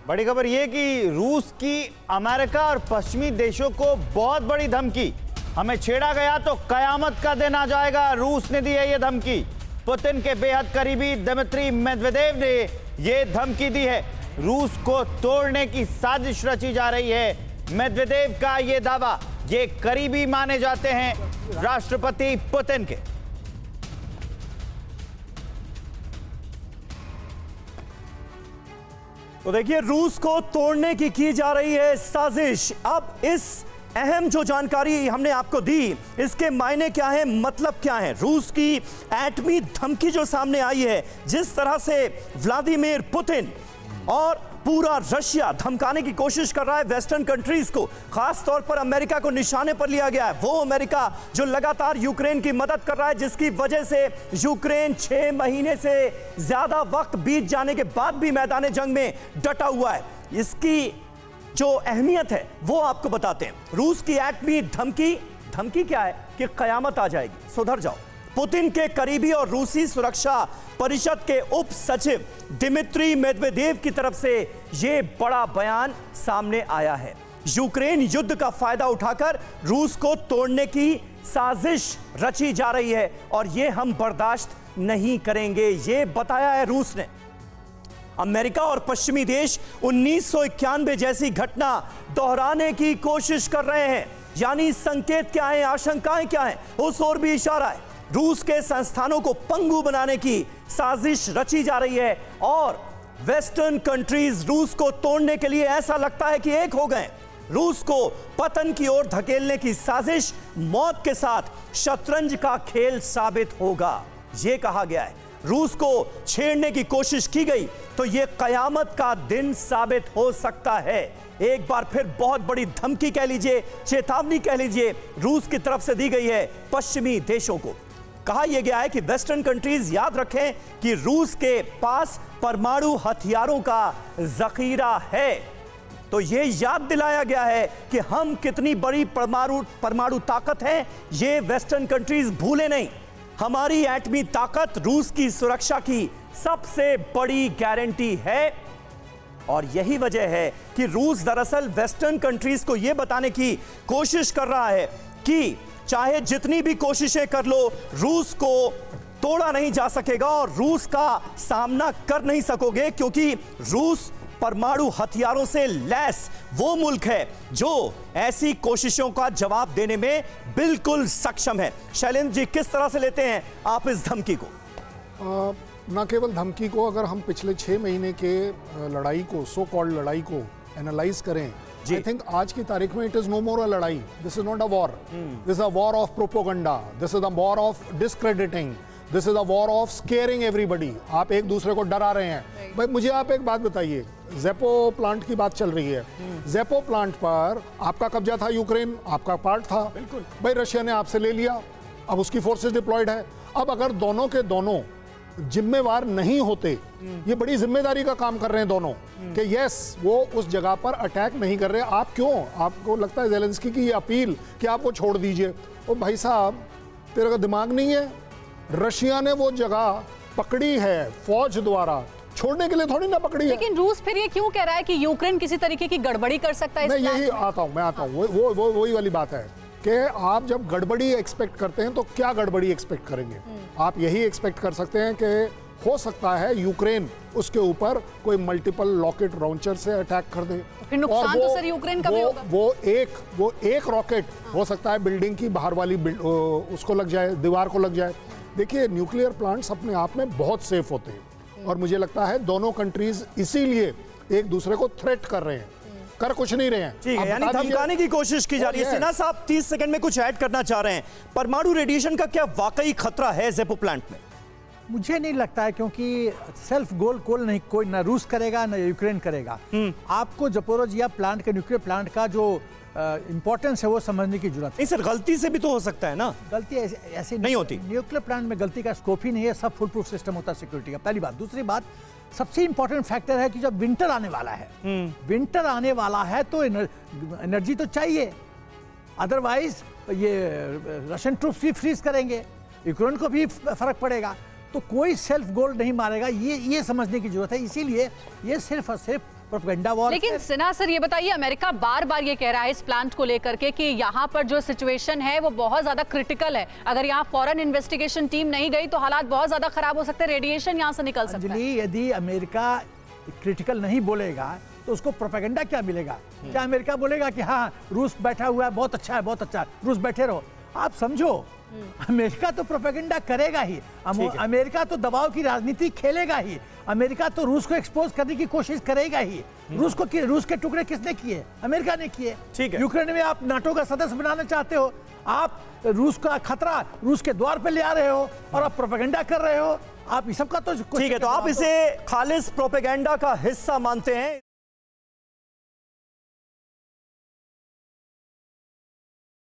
बड़ी खबर यह कि रूस की अमेरिका और पश्चिमी देशों को बहुत बड़ी धमकी। हमें छेड़ा गया तो कयामत का दिन आ जाएगा, रूस ने दी है यह धमकी। पुतिन के बेहद करीबी दिमित्री मेदवेदेव ने यह धमकी दी है। रूस को तोड़ने की साजिश रची जा रही है। मेदवेदेव का यह दावा, ये करीबी माने जाते हैं राष्ट्रपति पुतिन के। तो देखिए, रूस को तोड़ने की जा रही है साजिश। अब इस अहम जो जानकारी हमने आपको दी, इसके मायने क्या है, मतलब क्या है। रूस की एटमी धमकी जो सामने आई है, जिस तरह से व्लादिमीर पुतिन और पूरा रशिया धमकाने की कोशिश कर रहा है वेस्टर्न कंट्रीज को, खास तौर पर अमेरिका को निशाने पर लिया गया है। वो अमेरिका जो लगातार यूक्रेन की मदद कर रहा है, जिसकी वजह से यूक्रेन 6 महीने से ज्यादा वक्त बीत जाने के बाद भी मैदान जंग में डटा हुआ है। इसकी जो अहमियत है वो आपको बताते हैं। रूस की एटमी धमकी क्या है कि कयामत आ जाएगी, सुधर जाओ। पुतिन के करीबी और रूसी सुरक्षा परिषद के उप सचिव दिमित्री मेदवेदेव की तरफ से यह बड़ा बयान सामने आया है। यूक्रेन युद्ध का फायदा उठाकर रूस को तोड़ने की साजिश रची जा रही है और यह हम बर्दाश्त नहीं करेंगे, यह बताया है रूस ने। अमेरिका और पश्चिमी देश 1991 जैसी घटना दोहराने की कोशिश कर रहे हैं। यानी संकेत क्या है, आशंकाएं क्या है, उस ओर भी इशारा है। रूस के संस्थानों को पंगु बनाने की साजिश रची जा रही है और वेस्टर्न कंट्रीज रूस को तोड़ने के लिए ऐसा लगता है कि एक हो गए। रूस को पतन की ओर धकेलने की साजिश मौत के साथ शतरंज का खेल साबित होगा, यह कहा गया है। रूस को छेड़ने की कोशिश की गई तो यह कयामत का दिन साबित हो सकता है। एक बार फिर बहुत बड़ी धमकी कह लीजिए, चेतावनी कह लीजिए, रूस की तरफ से दी गई है पश्चिमी देशों को। कहा यह गया है कि वेस्टर्न कंट्रीज याद रखें कि रूस के पास परमाणु हथियारों का जखीरा है। तो यह याद दिलाया गया है कि हम कितनी बड़ी परमाणु ताकत हैं, यह वेस्टर्न कंट्रीज भूले नहीं। हमारी एटमी ताकत रूस की सुरक्षा की सबसे बड़ी गारंटी है और यही वजह है कि रूस दरअसल वेस्टर्न कंट्रीज को यह बताने की कोशिश कर रहा है कि चाहे जितनी भी कोशिशें कर लो, रूस को तोड़ा नहीं जा सकेगा और रूस का सामना कर नहीं सकोगे, क्योंकि रूस परमाणु हथियारों से लैस वो मुल्क है जो ऐसी कोशिशों का जवाब देने में बिल्कुल सक्षम है। शैलेंद्र जी, किस तरह से लेते हैं आप इस धमकी को? न केवल धमकी को, अगर हम पिछले 6 महीने के लड़ाई को, सो कॉल्ड लड़ाई को एनालाइज करें, आई थिंक आज की तारीख में it is no more a लड़ाई। This is not a war, this is a war of propaganda, this is a war of discrediting, this is a war of scaring everybody. आप एक दूसरे को डरा रहे हैं। भाई मुझे आप एक बात बताइए, ज़ेपो प्लांट की बात चल रही है। ज़ेपो प्लांट पर आपका कब्जा था, यूक्रेन आपका पार्ट था। बिल्कुल भाई, रशिया ने आपसे ले लिया, अब उसकी फोर्सेस डिप्लॉयड है। अब अगर दोनों के दोनों जिम्मेवार नहीं होते, ये बड़ी जिम्मेदारी का काम कर रहे हैं दोनों कि यस वो उस जगह पर अटैक नहीं कर रहे। आप क्यों, आपको लगता है ज़ेलेंस्की की ये अपील कि आप वो छोड़ दीजिए, ओ भाई साहब तेरे का दिमाग नहीं है? रशिया ने वो जगह पकड़ी है फौज द्वारा, छोड़ने के लिए थोड़ी ना पकड़ी है। लेकिन रूस फिर ये क्यों कह रहा है कि यूक्रेन किसी तरीके की गड़बड़ी कर सकता है? मैं यही आता हूँ, वही वाली बात है कि आप जब गड़बड़ी एक्सपेक्ट करते हैं तो क्या गड़बड़ी एक्सपेक्ट करेंगे? आप यही एक्सपेक्ट कर सकते हैं कि हो सकता है यूक्रेन उसके ऊपर कोई मल्टीपल रॉकेट लॉन्चर से अटैक कर दे। फिर नुकसान तो सर यूक्रेन का भी होगा। वो एक रॉकेट हो सकता है बिल्डिंग की बाहर वाली उसको लग जाए, दीवार को लग जाए। देखिए, न्यूक्लियर प्लांट्स अपने आप में बहुत सेफ होते हैं और मुझे लगता है दोनों कंट्रीज इसीलिए एक दूसरे को थ्रेट कर रहे हैं, कर कुछ नहीं रहे हैं। ठीक है, यानी धमकाने की कोशिश की जा रही है। सिन्हा साहब 30 सेकंड में कुछ ऐड करना चाह रहे हैं। परमाणु रेडिएशन का क्या वाकई खतरा है ज़ेपो प्लांट में? मुझे नहीं लगता है, क्योंकि सेल्फ गोल नहीं कोई ना रूस करेगा ना यूक्रेन करेगा। आपको ज़पोरिज़िया प्लांट के, न्यूक्लियर प्लांट का जो इंपॉर्टेंस है वो समझने की जरूरत है। नहीं सर, गलती से भी तो हो सकता है ना? गलती ऐसे नहीं होती। न्यूक्लियर प्लांट में गलती का स्कोप ही नहीं है, सब फुल प्रूफ सिस्टम होता है सिक्योरिटी का। पहली बात। दूसरी बात, सबसे इंपॉर्टेंट फैक्टर है कि जब विंटर आने वाला है, विंटर आने वाला है तो एनर्जी तो चाहिए, अदरवाइज ये रशियन ट्रूप्स भी फ्रीज करेंगे, यूक्रेन को भी फर्क पड़ेगा। तो कोई सेल्फ गोल नहीं मारेगा, ये समझने की जरूरत है। इसीलिए ये सिर्फ और सिर्फ प्रोपेगेंडा वॉर। लेकिन सिन्हा सर ये बताइए, अमेरिका बार बार ये कह रहा है इस प्लांट को लेकर के कि यहाँ पर जो सिचुएशन है वो बहुत ज्यादा क्रिटिकल है, अगर यहाँ फॉरेन इन्वेस्टिगेशन टीम नहीं गई तो हालात बहुत ज्यादा खराब हो सकते हैं, रेडिएशन यहाँ से निकल सकता है। यदि अमेरिका क्रिटिकल नहीं बोलेगा तो उसको प्रोपेगेंडा क्या मिलेगा? क्या अमेरिका बोलेगा कि हाँ रूस बैठा हुआ है, बहुत अच्छा है, बहुत अच्छा है, रूस बैठे रहो? आप समझो, अमेरिका तो प्रोपेगेंडा करेगा ही, अमेरिका तो दबाव की राजनीति खेलेगा ही, अमेरिका तो रूस को एक्सपोज करने की कोशिश करेगा ही। रूस के टुकड़े किसने किए? अमेरिका ने किए। ठीक है। यूक्रेन में आप नाटो का सदस्य बनाना चाहते हो, आप रूस का खतरा रूस के द्वार पे ले आ रहे हो और आप प्रोपेगेंडा कर रहे हो। आप इस सब का तो ठीक है, तो आप इसे खालिस प्रोपेगेंडा का हिस्सा मानते हैं?